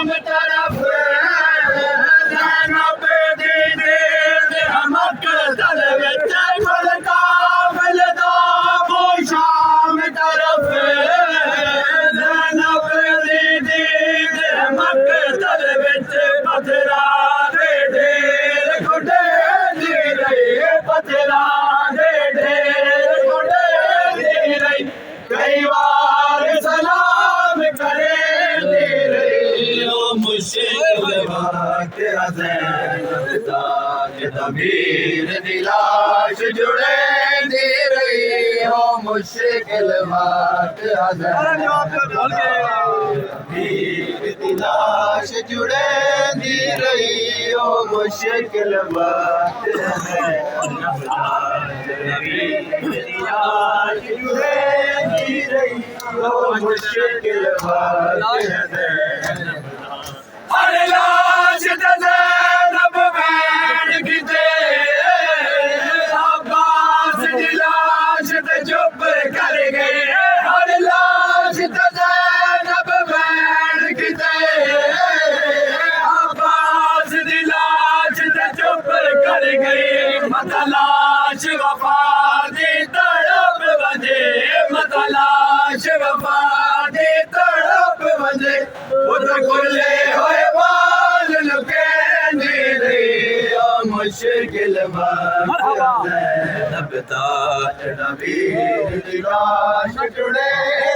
शाम तरफ ज़ैनब दी नींद हमक दल विच मलका मिलदा वो शाम तरफ ज़ैनब दी नींद हमक दल विच पत्थरा दे ढेर गुडे दी रही पत्थरा दे ढेर गुडे दी रही कई बार सलाम करे दे रही ओ मुश्किल वक्त ज़ैनब ताज तबीर दी लाश जुड़े दे रही ओ मुश्किल वक्त ज़ैनब तबीर दी लाश जुड़े दी रही ओ मुश्किल वक्त ज़ैनब ताज तबीर दी लाश जुड़े दी रही ओ मुश्किल वक्त ज़ैनब हर लाश ते ज़ैनब बैठ किते अब्बास दी लाश ते चुप कर गए हर लाश ते ज़ैनब बैठ किते अब्बास दी लाश ते चुप कर गए मत लाश वफा दी तड़प वजे मत लाश वफा दी तड़प वजे उत खुले होए बाल लुके दी रही ओ मुश्किल वक्त ज़ैनब ताज तबीर दी लाश जुड़े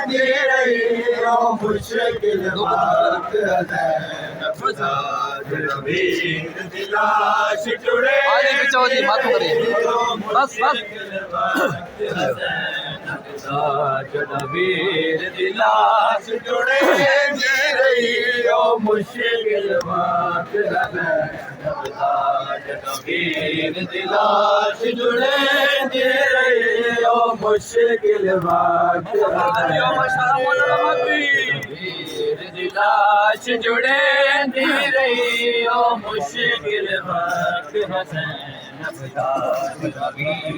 दी रही ओ मुश्किल वक्त ज़ैनब ताज तबीर दी लाश जुड़े बस ताज तबीर दी लाश जुड़े दी रही ओ मुश्किल वक्त ज़ैनब ताज तबीर दी लाश जुड़े दी रही ओ मुश्किल वक्त तबीर दी लाश जुड़े दी रही ओ मुश्किल वक्त ज़ैनब ताज तबीर